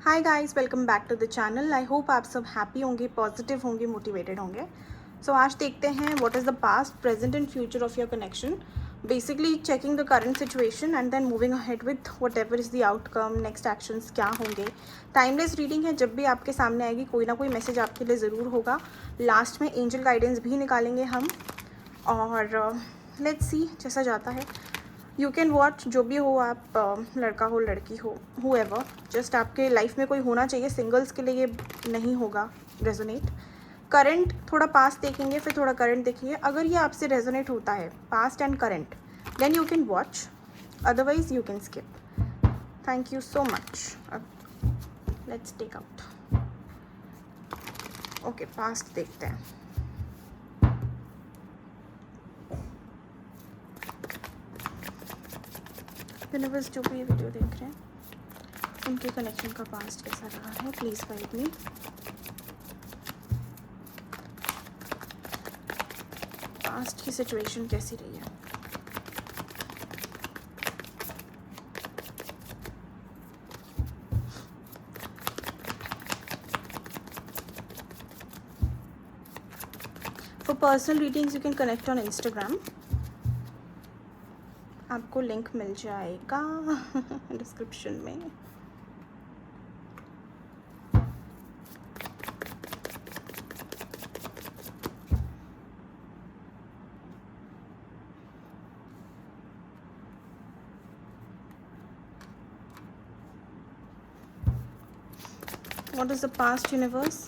Hi guys, welcome back to the channel. I hope आप सब happy होंगे, positive होंगे, मोटिवेटेड होंगे। सो आज देखते हैं what is the past, present and future of your connection. Basically checking the current situation and then moving ahead with whatever is the outcome, next actions क्या होंगे। टाइमलेस रीडिंग है, जब भी आपके सामने आएगी कोई ना कोई मैसेज आपके लिए ज़रूर होगा। लास्ट में एंजल गाइडेंस भी निकालेंगे हम, और लेट्स सी जैसा जाता है। यू कैन वॉच, जो भी हो आप, लड़का हो लड़की हो, हुएवर, जस्ट आपके लाइफ में कोई होना चाहिए। सिंगल्स के लिए ये नहीं होगा रेजोनेट। करंट थोड़ा पास्ट देखेंगे, फिर थोड़ा करंट देखेंगे। अगर ये आपसे रेजोनेट होता है past and current, then you can watch, otherwise you can skip. Thank you so much. Let's take out. Okay, past देखते हैं। यूनिवर्स जो भी ये वीडियो देख रहे हैं उनके कनेक्शन का पास्ट कैसा रहा है, प्लीज़ गाइड मी। पास्ट की सिचुएशन कैसी रही है। For personal readings you can connect on Instagram, आपको लिंक मिल जाएगा डिस्क्रिप्शन में। What is the past, universe?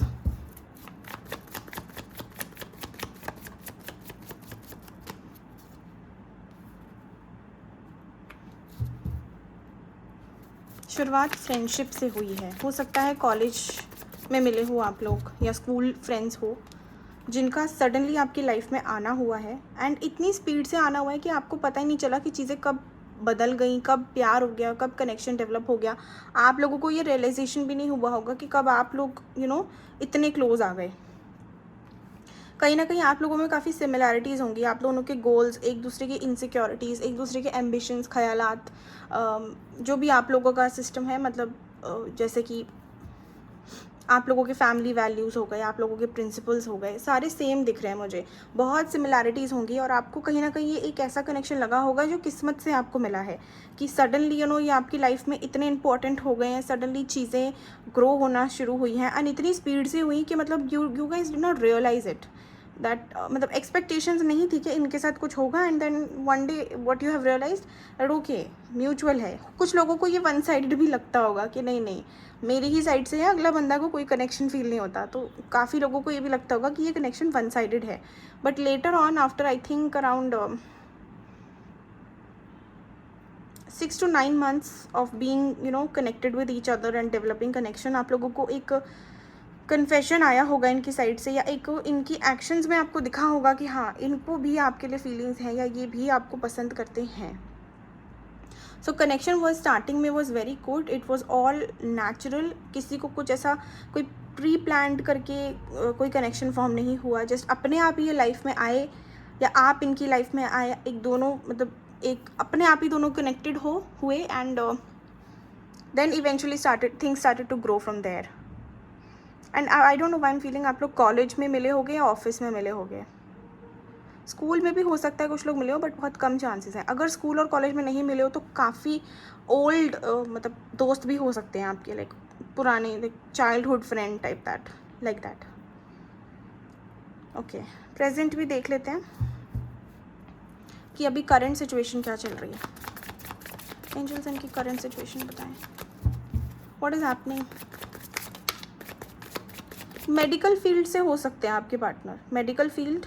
शुरुआत फ्रेंडशिप से हुई है। हो सकता है कॉलेज में मिले हो आप लोग, या स्कूल फ्रेंड्स हो, जिनका सडनली आपकी लाइफ में आना हुआ है। एंड इतनी स्पीड से आना हुआ है कि आपको पता ही नहीं चला कि चीज़ें कब बदल गई, कब प्यार हो गया, कब कनेक्शन डेवलप हो गया। आप लोगों को ये रियलाइजेशन भी नहीं हुआ होगा कि कब आप लोग इतने क्लोज आ गए। कहीं ना कहीं आप लोगों में काफ़ी सिमिलैरिटीज़ होंगी। आप लोगों के गोल्स, एक दूसरे की इनसिक्योरिटीज़, एक दूसरे के एम्बिशंस, ख्यालात, जो भी आप लोगों का सिस्टम है, मतलब जैसे कि आप लोगों के फैमिली वैल्यूज़ हो गए, आप लोगों के प्रिंसिपल्स हो गए, सारे सेम दिख रहे हैं मुझे। बहुत सिमिलैरिटीज़ होंगी और आपको कहीं ना कहीं ये एक ऐसा कनेक्शन लगा होगा जो किस्मत से आपको मिला है, कि सडनली ये आपकी लाइफ में इतने इंपॉर्टेंट हो गए हैं। सडनली चीज़ें ग्रो होना शुरू हुई हैं एंड इतनी स्पीड से हुई कि मतलब you guys did not realise it that, मतलब एक्सपेक्टेशंस नहीं थी कि इनके साथ कुछ होगा। And then one day what you have realised that okay, mutual है। कुछ लोगों को ये वन साइडेड भी लगता होगा कि नहीं नहीं, मेरी ही साइड से है, अगला बंदा को कोई कनेक्शन फील नहीं होता। तो काफ़ी लोगों को ये भी लगता होगा कि ये कनेक्शन वन साइडेड है। But later on, after I think around 6 to 9 months of being connected with each other and developing connection, आप लोगों को एक कन्फेशन आया होगा इनकी साइड से, या एक इनकी एक्शंस में आपको दिखा होगा कि हाँ, इनको भी आपके लिए फीलिंग्स हैं, या ये भी आपको पसंद करते हैं। सो कनेक्शन वॉज स्टार्टिंग में was very good, it was all natural. किसी को कुछ ऐसा कोई प्री प्लान्ड करके कोई कनेक्शन फॉर्म नहीं हुआ। जस्ट अपने आप ही ये लाइफ में आए, या आप इनकी लाइफ में आए, एक दोनों मतलब एक अपने आप ही दोनों कनेक्टेड हुए। And then eventually things started to grow from there. And I don't know why I am feeling आप लोग कॉलेज में मिले होगे या ऑफिस में मिले होगे। स्कूल में भी हो सकता है कुछ लोग मिले हो, बट बहुत कम चांसेस हैं। अगर स्कूल और कॉलेज में नहीं मिले हो तो काफ़ी ओल्ड मतलब दोस्त भी हो सकते हैं आपके, लाइक पुराने, like childhood friend type that, like that. Okay, present भी देख लेते हैं कि अभी करंट सिचुएशन क्या चल रही है। एंजल्स इनकी करंट सिचुएशन बताएं, what is happening. Medical field से हो सकते हैं आपके पार्टनर, मेडिकल फील्ड,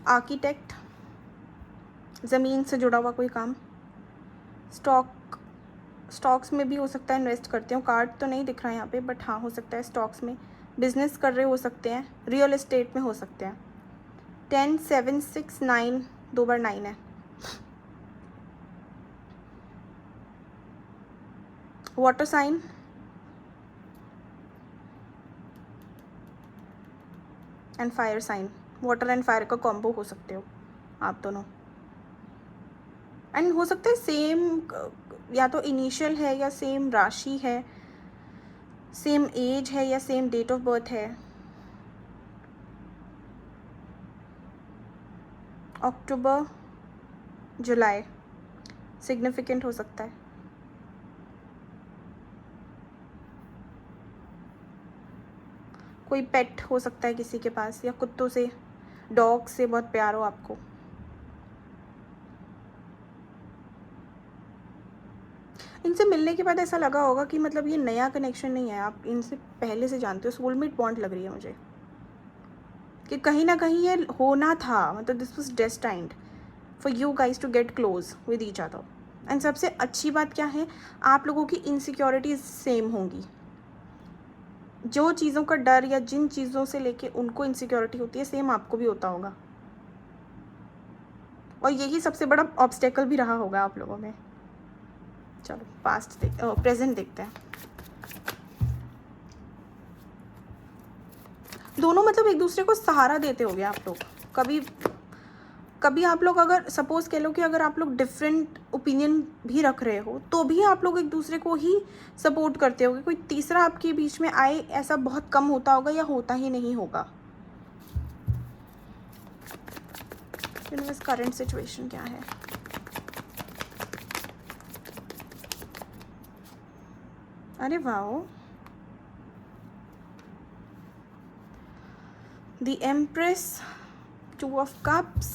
आर्किटेक्ट, ज़मीन से जुड़ा हुआ कोई काम, स्टॉक्स में भी हो सकता है इन्वेस्ट करते हो। कार्ड तो नहीं दिख रहा है यहाँ पे, बट हाँ हो सकता है स्टॉक्स में बिजनेस कर रहे हो सकते हैं, रियल एस्टेट में हो सकते हैं। 10 7 6 9, 2 बार 9 है। Water sign, and fire sign, water and fire का कॉम्बो हो सकते हो आप दोनों। एंड हो सकता है सेम या तो इनिशियल है या सेम राशि है, सेम एज है या सेम डेट ऑफ बर्थ है। अक्टूबर जुलाई सिग्निफिकेंट हो सकता है। कोई पेट हो सकता है किसी के पास, या कुत्तों से, डॉग से बहुत प्यार हो आपको। इनसे मिलने के बाद ऐसा लगा होगा कि मतलब ये नया कनेक्शन नहीं है, आप इनसे पहले से जानते हो, सोलमेट बॉन्ड लग रही है मुझे, कि कहीं ना कहीं ये होना था, मतलब this was destined for you guys to get close with each other. And सबसे अच्छी बात क्या है, आप लोगों की इनसिक्योरिटीज सेम होंगी। जो चीज़ों का डर या जिन चीज़ों से लेके उनको इनसिक्योरिटी होती है, सेम आपको भी होता होगा, और यही सबसे बड़ा ऑब्स्टेकल भी रहा होगा आप लोगों में। चलो प्रेजेंट देखते हैं। दोनों मतलब एक दूसरे को सहारा देते होगे आप लोग। कभी आप लोग अगर सपोज कह लो कि अगर आप लोग डिफरेंट ओपिनियन भी रख रहे हो तो भी आप लोग एक दूसरे को ही सपोर्ट करते होगे। कोई तीसरा आपके बीच में आए ऐसा बहुत कम होता होगा या होता ही नहीं होगा। यूनिवर्स करंट सिचुएशन क्या है? अरे वाह, the empress, 2 of cups.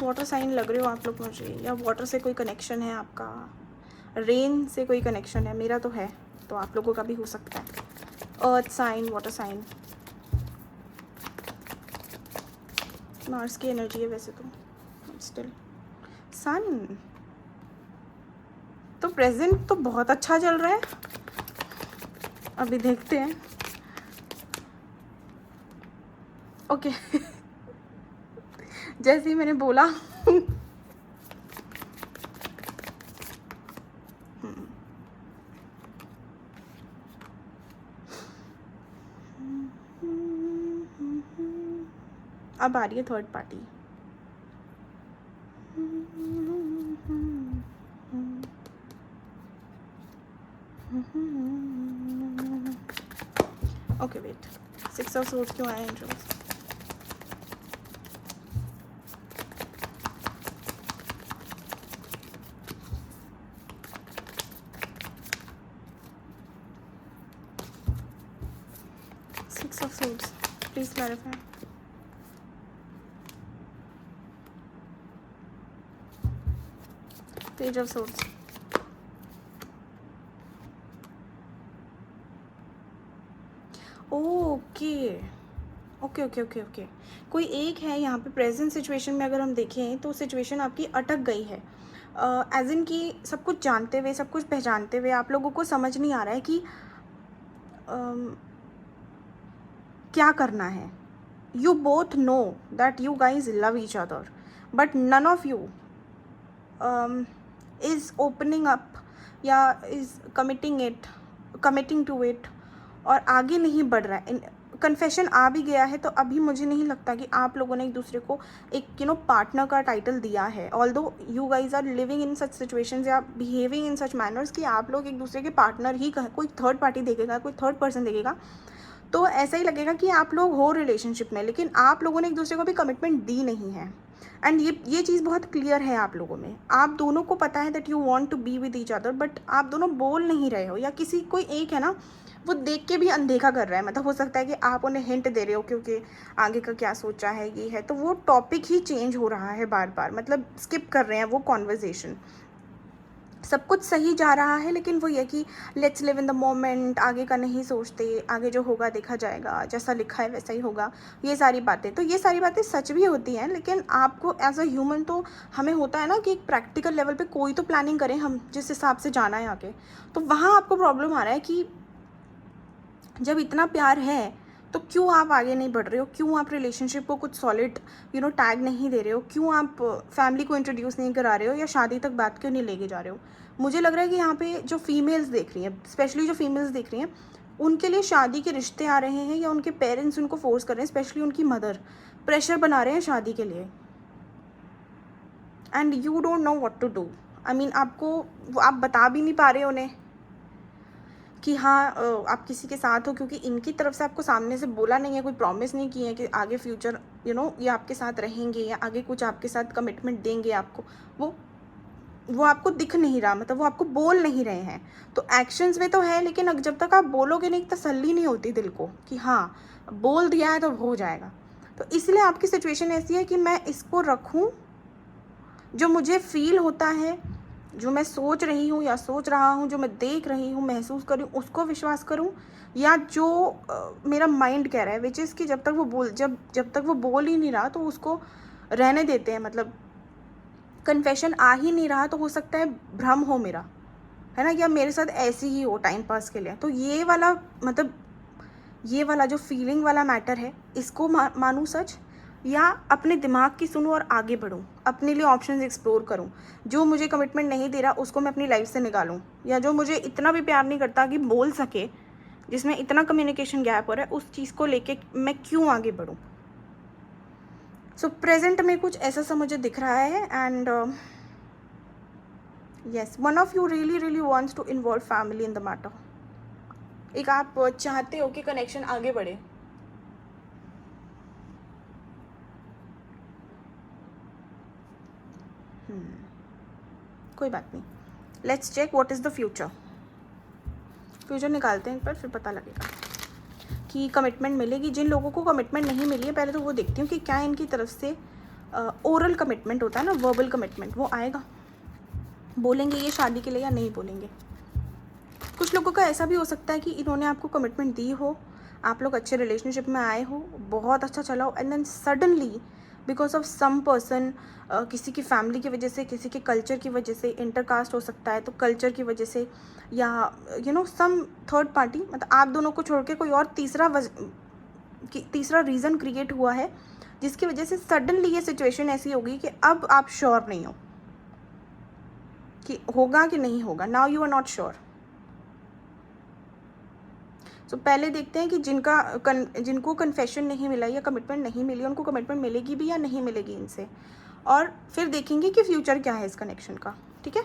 Water sign लग रहे हो आप लोग मुझे, या वाटर से कोई कनेक्शन है आपका, रेन से कोई कनेक्शन है, मेरा तो है, तो आप लोगों का भी हो सकता है। Earth sign, water sign, Mars की एनर्जी है वैसे तो, स्टिल सन। तो प्रेजेंट तो बहुत अच्छा चल रहा है, अभी देखते हैं। ओके जैसे ही मैंने बोला अब आ रही है third party. Okay wait, 6 of swords क्यों आया angels? Six of Swords, please clarify. Page of Swords. Okay okay okay okay okay, कोई एक है यहाँ पे प्रेजेंट सिचुएशन में अगर हम देखें तो सिचुएशन आपकी अटक गई है। एज इन कि सब कुछ जानते हुए, सब कुछ पहचानते हुए आप लोगों को समझ नहीं आ रहा है कि क्या करना है। You both know that you guys love each other, but none of you is opening up या इज़ कमिटिंग टू इट, और आगे नहीं बढ़ रहा है। कन्फेशन आ भी गया है तो अभी मुझे नहीं लगता कि आप लोगों ने एक दूसरे को एक पार्टनर का टाइटल दिया है। Although you guys are living in such situations या बिहेविंग इन सच मैनर्स कि आप लोग एक दूसरे के पार्टनर ही, कोई थर्ड पार्टी देखेगा, कोई थर्ड पर्सन देखेगा तो ऐसा ही लगेगा कि आप लोग हो रिलेशनशिप में, लेकिन आप लोगों ने एक दूसरे को भी कमिटमेंट दी नहीं है। एंड ये चीज़ बहुत क्लियर है आप लोगों में। आप दोनों को पता है that you want to be with each other, but आप दोनों बोल नहीं रहे हो, या किसी कोई एक है ना वो देख के भी अनदेखा कर रहा है। मतलब हो सकता है कि आप उन्हें हिंट दे रहे हो क्योंकि आगे का क्या सोचा है ये है, तो वो टॉपिक ही चेंज हो रहा है बार बार, मतलब स्किप कर रहे हैं वो कॉन्वर्जेसन। सब कुछ सही जा रहा है, लेकिन वो ये कि let's live in the moment, आगे का नहीं सोचते, आगे जो होगा देखा जाएगा, जैसा लिखा है वैसा ही होगा, ये सारी बातें। तो ये सारी बातें सच भी होती हैं, लेकिन आपको एज अ ह्यूमन तो हमें होता है ना कि एक प्रैक्टिकल लेवल पे कोई तो प्लानिंग करें हम, जिस हिसाब से जाना है आगे। तो वहाँ आपको प्रॉब्लम आ रहा है कि जब इतना प्यार है तो क्यों आप आगे नहीं बढ़ रहे हो, क्यों आप रिलेशनशिप को कुछ सॉलिड टैग नहीं दे रहे हो, क्यों आप फैमिली को इंट्रोड्यूस नहीं करा रहे हो, या शादी तक बात क्यों नहीं लेके जा रहे हो। मुझे लग रहा है कि यहाँ पे जो फीमेल्स देख रही हैं, स्पेशली जो फीमेल्स देख रही हैं, उनके लिए शादी के रिश्ते आ रहे हैं, या उनके पेरेंट्स उनको फोर्स कर रहे हैं, स्पेशली उनकी मदर प्रेशर बना रहे हैं शादी के लिए, and you don't know what to do. I mean आपको वो आप बता भी नहीं पा रहे उन्हें कि हाँ आप किसी के साथ हो, क्योंकि इनकी तरफ से आपको सामने से बोला नहीं है, कोई प्रॉमिस नहीं किए हैं कि आगे फ्यूचर ये आपके साथ रहेंगे या आगे कुछ आपके साथ कमिटमेंट देंगे आपको। वो आपको दिख नहीं रहा, मतलब वो आपको बोल नहीं रहे हैं। तो एक्शंस में तो है, लेकिन जब तक आप बोलोगे नहीं तसल्ली नहीं होती दिल को कि हाँ बोल दिया है तो हो जाएगा। तो इसलिए आपकी सिचुएशन ऐसी है कि मैं इसको रखूं, जो मुझे फील होता है, जो मैं सोच रही हूँ या सोच रहा हूँ, जो मैं देख रही हूँ, महसूस कर रही हूँ, उसको विश्वास करूँ, या जो मेरा माइंड कह रहा है, विच इज़ कि जब तक वो बोल ही नहीं रहा तो उसको रहने देते हैं। मतलब कन्फेशन आ ही नहीं रहा तो हो सकता है भ्रम हो मेरा, है ना, या मेरे साथ ऐसी ही हो टाइम पास के लिए। तो ये वाला जो फीलिंग वाला मैटर है, इसको मानूँ सच, या अपने दिमाग की सुनूं और आगे बढ़ूं, अपने लिए ऑप्शंस एक्सप्लोर करूं। जो मुझे कमिटमेंट नहीं दे रहा उसको मैं अपनी लाइफ से निकालूं, या जो मुझे इतना भी प्यार नहीं करता कि बोल सके, जिसमें इतना कम्युनिकेशन गैप हो रहा है, उस चीज़ को लेके मैं क्यों आगे बढ़ूं। सो प्रेजेंट में कुछ ऐसा सा मुझे दिख रहा है। And yes, one of you really wants to involve family in the matter. एक आप चाहते हो कि कनेक्शन आगे बढ़े। कोई बात नहीं, let's check what is the future निकालते हैं एक बार, फिर पता लगेगा कि कमिटमेंट मिलेगी। जिन लोगों को कमिटमेंट नहीं मिली है, पहले तो वो देखती हूँ कि क्या इनकी तरफ से ओरल कमिटमेंट होता है ना, वर्बल कमिटमेंट, वो आएगा, बोलेंगे ये शादी के लिए या नहीं बोलेंगे। कुछ लोगों का ऐसा भी हो सकता है कि इन्होंने आपको कमिटमेंट दी हो, आप लोग अच्छे रिलेशनशिप में आए हो, बहुत अच्छा चला हो, and then suddenly because of some person, किसी की फैमिली की वजह से, किसी के कल्चर की वजह से, इंटरकास्ट हो सकता है तो कल्चर की वजह से, या सम थर्ड पार्टी, मतलब आप दोनों को छोड़ के कोई और तीसरा रीज़न क्रिएट हुआ है, जिसकी वजह से सडनली ये सिचुएशन ऐसी होगी कि अब आप श्योर नहीं हो कि होगा कि नहीं होगा। Now you are not sure. So पहले देखते हैं कि जिनको कन्फेशन नहीं मिला या कमिटमेंट नहीं मिली, उनको कमिटमेंट मिलेगी भी या नहीं मिलेगी इनसे, और फिर देखेंगे कि फ्यूचर क्या है इस कनेक्शन का। ठीक है,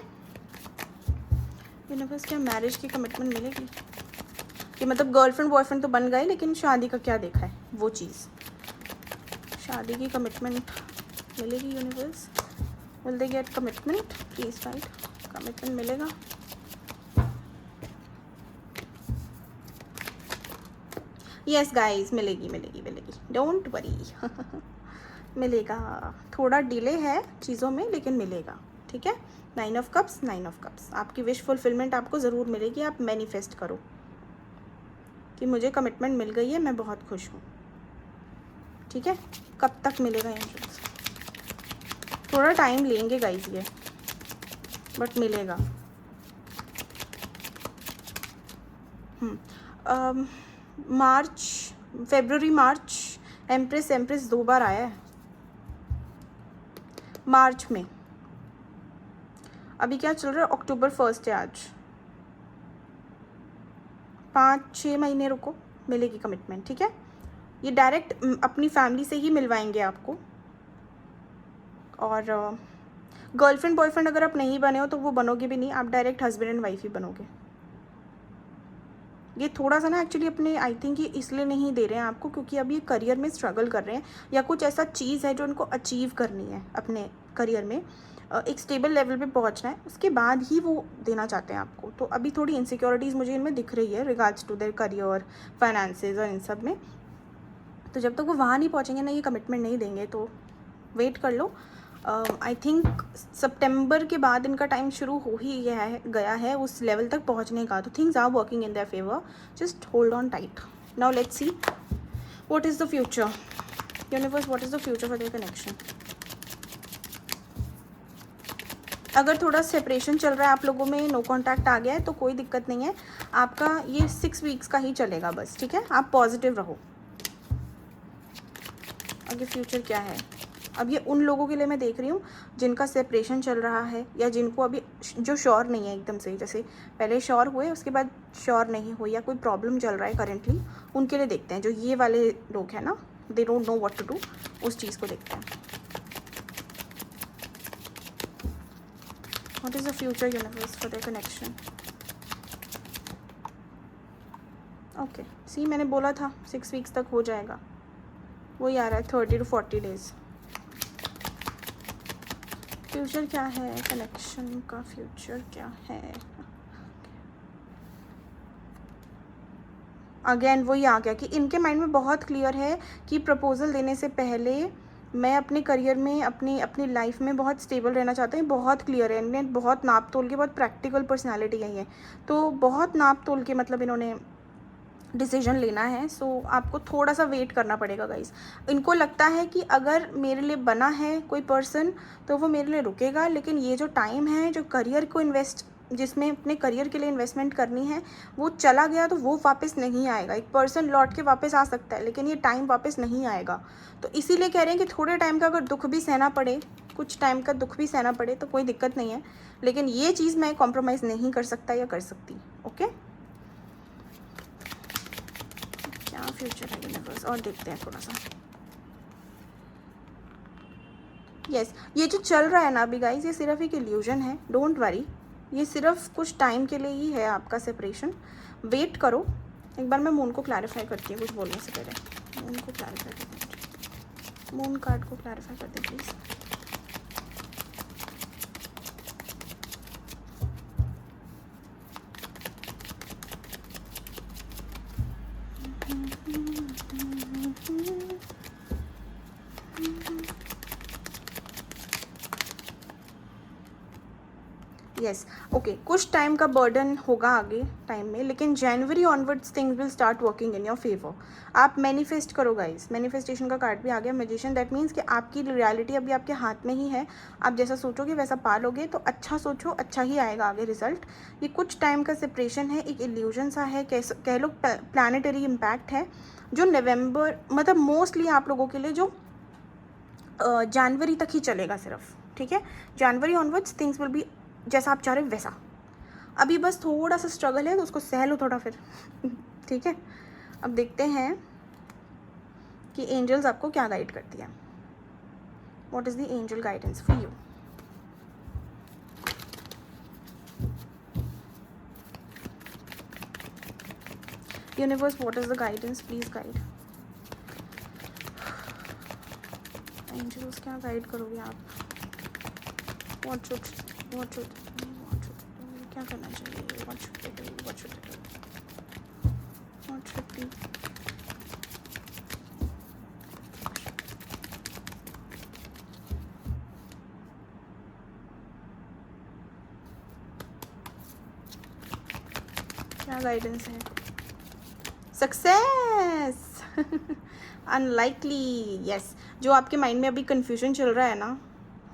यूनिवर्स, क्या मैरिज की कमिटमेंट मिलेगी? कि मतलब गर्लफ्रेंड बॉयफ्रेंड तो बन गए, लेकिन शादी का क्या देखा है वो चीज़, शादी की कमिटमेंट मिलेगी universe? Will they get commitment? Please right, commitment मिलेगा? यस गाइस, मिलेगी, डोंट वरी मिलेगा। थोड़ा डिले है चीज़ों में, लेकिन मिलेगा। ठीक है, 9 ऑफ कप्स, आपकी विश फुलफिलमेंट आपको ज़रूर मिलेगी। आप मैनिफेस्ट करो कि मुझे कमिटमेंट मिल गई है, मैं बहुत खुश हूँ। ठीक है, कब तक मिलेगा इंश्योरेंस? थोड़ा टाइम लेंगे गाइस ये, बट मिलेगा। फरवरी मार्च एम्प्रेस 2 बार आया है मार्च में। अभी क्या चल रहा है? अक्टूबर 1 है आज। 5-6 महीने रुको, मिलेगी कमिटमेंट। ठीक है, ये डायरेक्ट अपनी फैमिली से ही मिलवाएंगे आपको। और गर्लफ्रेंड बॉयफ्रेंड अगर आप नहीं बने हो तो वो बनोगे भी नहीं, आप डायरेक्ट हस्बैंड एंड वाइफ ही बनोगे। ये थोड़ा सा ना एक्चुअली अपने, आई थिंक ये इसलिए नहीं दे रहे हैं आपको क्योंकि अभी ये करियर में स्ट्रगल कर रहे हैं, या कुछ ऐसा चीज़ है जो उनको अचीव करनी है अपने करियर में, एक स्टेबल लेवल पे पहुंचना है, उसके बाद ही वो देना चाहते हैं आपको। तो अभी थोड़ी इनसिक्योरिटीज़ मुझे इनमें दिख रही है regards to their career, finances और इन सब में। तो जब तक वो वहाँ नहीं पहुँचेंगे ना, ये कमिटमेंट नहीं देंगे, तो वेट कर लो। आई थिंक सितंबर के बाद इनका टाइम शुरू हो ही गया है उस लेवल तक पहुंचने का। तो things are working in their favour, just hold on tight. Now let's see what is the future universe, what is the future for their connection. अगर थोड़ा सेपरेशन चल रहा है आप लोगों में, नो कॉन्टैक्ट आ गया है, तो कोई दिक्कत नहीं है, आपका ये 6 वीक्स का ही चलेगा बस। ठीक है, आप पॉजिटिव रहो। आगे फ्यूचर क्या है? अब ये उन लोगों के लिए मैं देख रही हूँ जिनका सेपरेशन चल रहा है, या जिनको अभी जो श्योर नहीं है एकदम से, जैसे पहले श्योर हुए उसके बाद श्योर नहीं हुई, या कोई प्रॉब्लम चल रहा है करेंटली, उनके लिए देखते हैं। जो ये वाले लोग हैं ना, they don't know what to do, उस चीज़ को देखते हैं। What is the future universe for the connection? Okay, see मैंने बोला था 6 वीक्स तक हो जाएगा, वही आ रहा है 30 to 40 डेज। फ्यूचर क्या है कनेक्शन का? फ्यूचर क्या है? अगेन वही आ गया कि इनके माइंड में बहुत क्लियर है कि प्रपोजल देने से पहले मैं अपने करियर में, अपनी लाइफ में बहुत स्टेबल रहना चाहता हूँ। बहुत क्लियर है, इन्होंने बहुत नाप तोल के, बहुत प्रैक्टिकल पर्सनालिटी है ये, तो बहुत नाप तोल के मतलब इन्होंने डिसीजन लेना है। सो आपको थोड़ा सा वेट करना पड़ेगा गाइस। इनको लगता है कि अगर मेरे लिए बना है कोई पर्सन तो वो मेरे लिए रुकेगा, लेकिन ये जो टाइम है, जो करियर को जिसमें अपने करियर के लिए इन्वेस्टमेंट करनी है, वो चला गया तो वो वापस नहीं आएगा। एक पर्सन लौट के वापस आ सकता है, लेकिन ये टाइम वापस नहीं आएगा। तो इसीलिए कह रहे हैं कि थोड़े टाइम का अगर दुख भी सहना पड़े, कुछ टाइम का दुख भी सहना पड़े तो कोई दिक्कत नहीं है, लेकिन ये चीज़ मैं कॉम्प्रोमाइज़ नहीं कर सकता या कर सकती। ओके, क्या फ्यूचर है यूनिवर्स? और देखते हैं थोड़ा सा। यस, ये जो चल रहा है ना अभी गाइस, ये सिर्फ एक इल्यूजन है, डोंट वरी। ये सिर्फ कुछ टाइम के लिए ही है आपका सेपरेशन। वेट करो। एक बार मैं मून को क्लैरिफाई करती हूँ कुछ बोलने से पहले। मून को क्लैरिफाई कर दें, मून कार्ड को क्लैरिफाई कर दें प्लीज़। यस, ओके, कुछ टाइम का बर्डन होगा आगे टाइम में, लेकिन January onwards things will start working in your favour. आप मैनिफेस्ट करो गाइस। मैनिफेस्टेशन का कार्ड भी आ गया, मैजिशियन। दैट मीन्स कि आपकी रियलिटी अभी आपके हाथ में ही है। आप जैसा सोचोगे वैसा पालोगे, तो अच्छा सोचो, अच्छा ही आएगा आगे रिजल्ट। ये कुछ टाइम का सेपरेशन है, एक इल्यूजन सा है, कह लो प्लानिटरी इम्पैक्ट है, जो नवंबर मतलब मोस्टली आप लोगों के लिए जो जनवरी तक ही चलेगा सिर्फ। ठीक है, जनवरी ऑनवर्ड्स थिंग्स विल बी जैसा आप चाह रहे हो वैसा। अभी बस थोड़ा सा स्ट्रगल है तो उसको सह लो थोड़ा फिर। ठीक है, अब देखते हैं कि एंजल्स आपको क्या गाइड करती है। What is the angel guidance for you? Universe, what is the guidance? Please guide. Angels क्या गाइड करोगे आप? What should क्या करना चाहिए? What should they do? What should be? क्या गाइडेंस है? सक्सेस। Unlikely, yes. जो आपके माइंड में अभी कंफ्यूजन चल रहा है ना,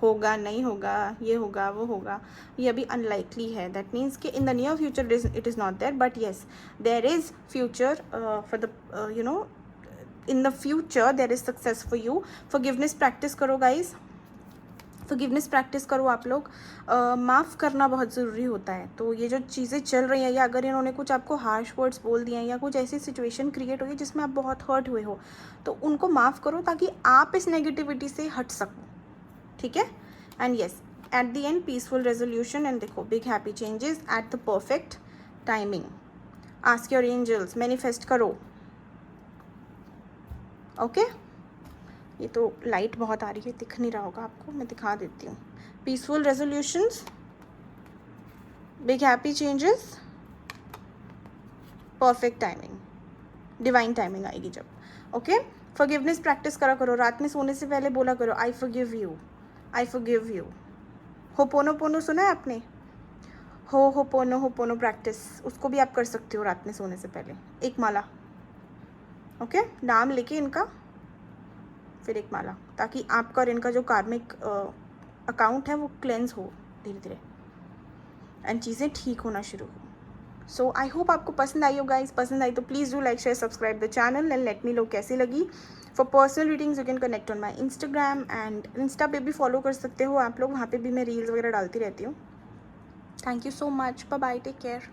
होगा नहीं होगा, ये होगा वो होगा, ये अभी अनलाइकली है। दैट मीन्स कि in the near future it is not there, but yes there is future for the you know in the future there is success for you. Forgiveness practice करो गाइज, फॉरगिवनेस प्रैक्टिस करो आप लोग। माफ़ करना बहुत ज़रूरी होता है। तो ये जो चीज़ें चल रही हैं, या अगर इन्होंने कुछ आपको हार्श वर्ड्स बोल दिए हैं, या कुछ ऐसी सिचुएशन क्रिएट हुई है जिसमें आप बहुत हर्ट हुए हो, तो उनको माफ़ करो ताकि आप इस नेगेटिविटी से हट सको। ठीक है, and yes, at the end peaceful resolution, and देखो big happy changes at the perfect timing. Ask your angels, manifest करो। ओके, ये तो लाइट बहुत आ रही है, दिख नहीं रहा होगा आपको, मैं दिखा देती हूँ। Peaceful resolutions, big happy changes, perfect timing, divine timing आएगी जब। ओके, फॉरगिवनेस प्रैक्टिस करा करो। रात में सोने से पहले बोला करो, I forgive you, I forgive you. Ho'oponopono सुना है आपने? होपोनो प्रैक्टिस, उसको भी आप कर सकते हो रात में सोने से पहले। एक माला, ओके, नाम लेके इनका, फिर एक माला, ताकि आपका और इनका जो कार्मिक अकाउंट है वो क्लेंस हो धीरे धीरे, एंड चीज़ें ठीक होना शुरू हो। सो आई होप आपको पसंद आई हो गाइस। पसंद आई तो please do like share subscribe the channel and let me know कैसी लगी। For personal readings you can connect on my Instagram, and Insta पे भी फॉलो कर सकते हो आप लोग, वहाँ पे भी मैं रील्स वगैरह डालती रहती हूँ। Thank you so much, bye bye, take care.